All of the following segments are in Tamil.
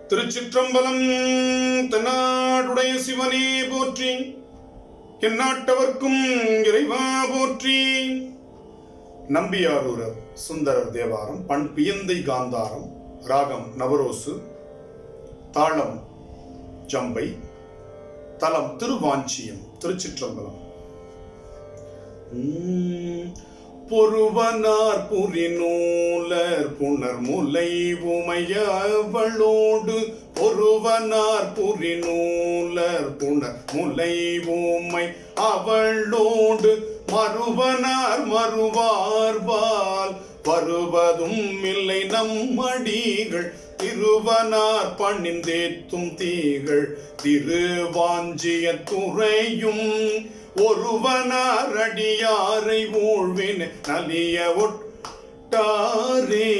திருச்சிற்றம்பலம். தென்னாடுடைய சிவனே போற்றி, எந்நாட்டவர்க்கும் இறைவா போற்றி. நம்பியாரூரர் சுந்தரர் தேவாரம். பண் பியந்தை காந்தாரம். ராகம் நவரோசு. தாளம் ஜம்பை. தலம் திருவாஞ்சியம். திருச்சிற்றம்பலம். பொருவனார் புரிநூலர் புனர் முலை உமையவளோடு பொருவனார் புரிநூலர் புனர் முலை உமை அவளோடு மறுவனார் மறுவார்பால் வருவதும் இல்லை நம்மடிகள் திருவனார் பணிந்தேத்தும் தீகள் திருவாஞ்சிய துறையும் ஒருவனார் அடியாரை ஊழ்வின் நலிய ஒட்டாரே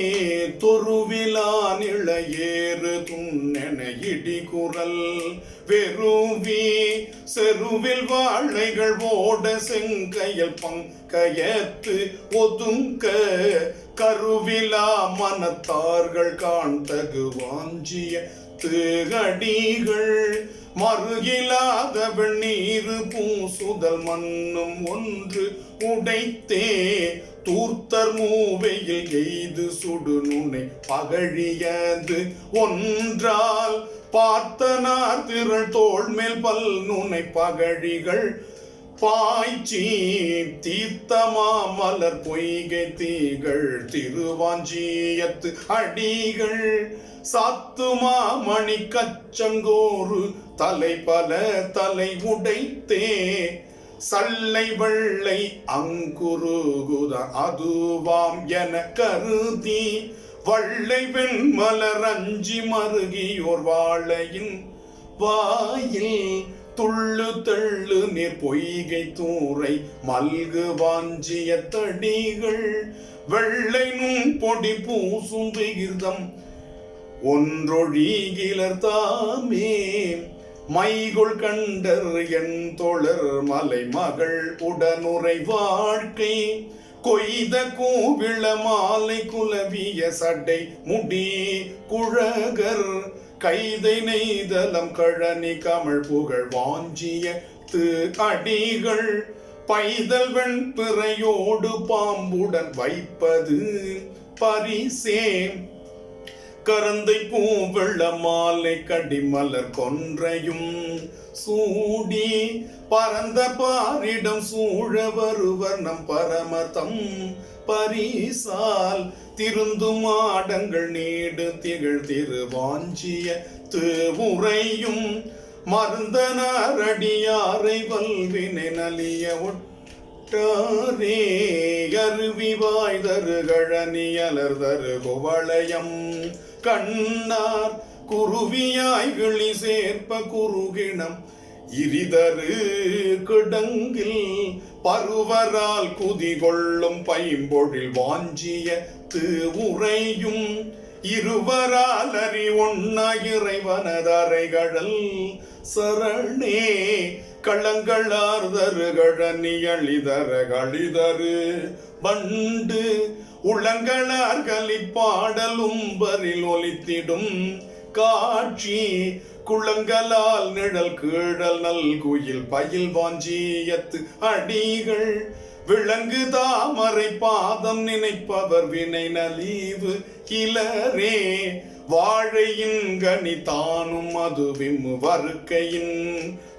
தொருவிலா நிலையேறு துண்ணென இடிகுரல் வெறுவி செருவில் வாழைகள் ஓட செங்கையல் பங்கயத்து ஒதுங்க கருவிலா மனத்தார்கள் காண்தகு வாஞ்சிய திகடிகள் மறுகிலாத வெண்ணீர் பூசுதல் மண்ணும் ஒன்று உடைத்தே தூர்த்தர் மூவையில் எய்து சுடு நுனை பகழியது ஒன்றால் பார்த்தனார் திரள் தோள் மேல் பல் நுனை பகழிகள் பாய்ச்சி தீர்த்தமா மலர் பொய்கை தீகள் திருவாஞ்சியத்து அடிகள் சாத்துமா மணி கச்சங்கோரு தலை பல தலை உடைத்தே சல்லை வெள்ளை அங்குருகுத அதுவாம் என கருதி வள்ளை வெண்மலர் அஞ்சி மருகியோர் வாழையின் வாயில் துள்ளு தள்ளு நீர் பொய்கை தூரை மல்கு வாஞ்சிய தடிகள் வெள்ளை நும் பொடி பூசும் விகிர்தம் ஒன்றொழிகிலர் தாமே மைகொள் கண்டர் என் தோழர் மலை மகள் உடனுரை வாழ்க்கை கொய்த கூவிள மாலை குலவிய சடை முடி குழகர் கைதை நெய்தலம் கழனி கமழ் புகழ் வாஞ்சிய அடிகள் பைதல் வெண்பிறையோடு பாம்புடன் வைப்பது பரிசே கரந்தை பூவெள்ள மாலை கடிமலர் கொன்றையும் சூடி பரந்த பாரிடம் சூழ வருவர் நம் பரமதம் பரிசால் திருந்து மாடங்கள் நீடு திகழ் திருவாஞ்சிய திருவுரையும் மருந்தனார் அடியாரை வல்வினை நலிய ஒட்டாரே அருவி வாய்தரு கழனியலர் தரு குவளையம் கண்ணார் குருவியாய் கிளி சேர்ப்ப குறுகிணம் இரிதரு கிடங்கில் பருவரால் குதிகொள்ளும் பைம்பொழில் வாஞ்சிய திருவுரையும் இருவரால் அறி ஒன்னா இறைவனதரைகழல் சரணே களங்களார் தரு கழனியளிதர களிதரு பண்டு உளங்களார் கலிப்பாடலும் பரில் ஒலித்திடும் காட்சி குளங்களால் நிழல் கீழல் நல் குயில் பயில் வாஞ்சியத்து அடிகள் விளங்கு தாமரை பாதம் நினைப்பவர் வினை நலிவு கிளரே வாழையின் கனி தானும் அதுவிம் வருக்கையின்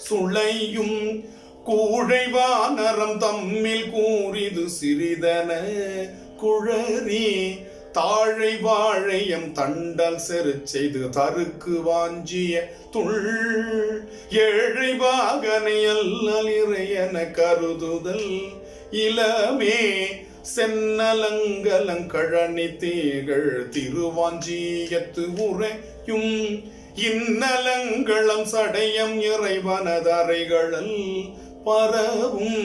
சுளையும் கூழைவானரம் தம்மில் கூறிது சிறிதன குழறி தாழை வாழையம் தண்டல் செரு செய்து தருக்கு வாஞ்சிய துள் ஏழை வாகனை அல்லல் இறையன கருதுதல் இளமே சென்னலங்கலங்கழனி தீகள் திருவாஞ்சியத்து உரையும் இன்னலங்களம் சடையம் இறைவனதரைகளல் பரவும்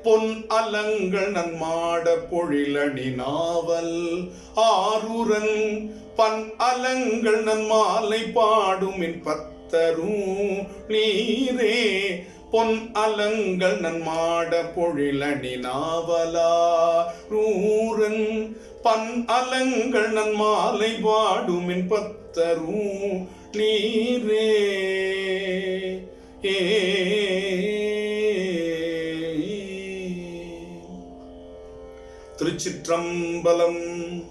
பொன் அலங்கள் நன்மாட பொழிலணி நாவல் ஆருரன் பன் அலங்கள் நன் மாலை பாடுமின் பத்தரும் நீரே பொன் அலங்கள் நன்மாட பொழிலணி நாவலா ரூரன் பன் அலங்கள் நன் மாலை பாடுமின் பத்த காத்தரும் நீரே. திருச்சிற்றம்பலம்.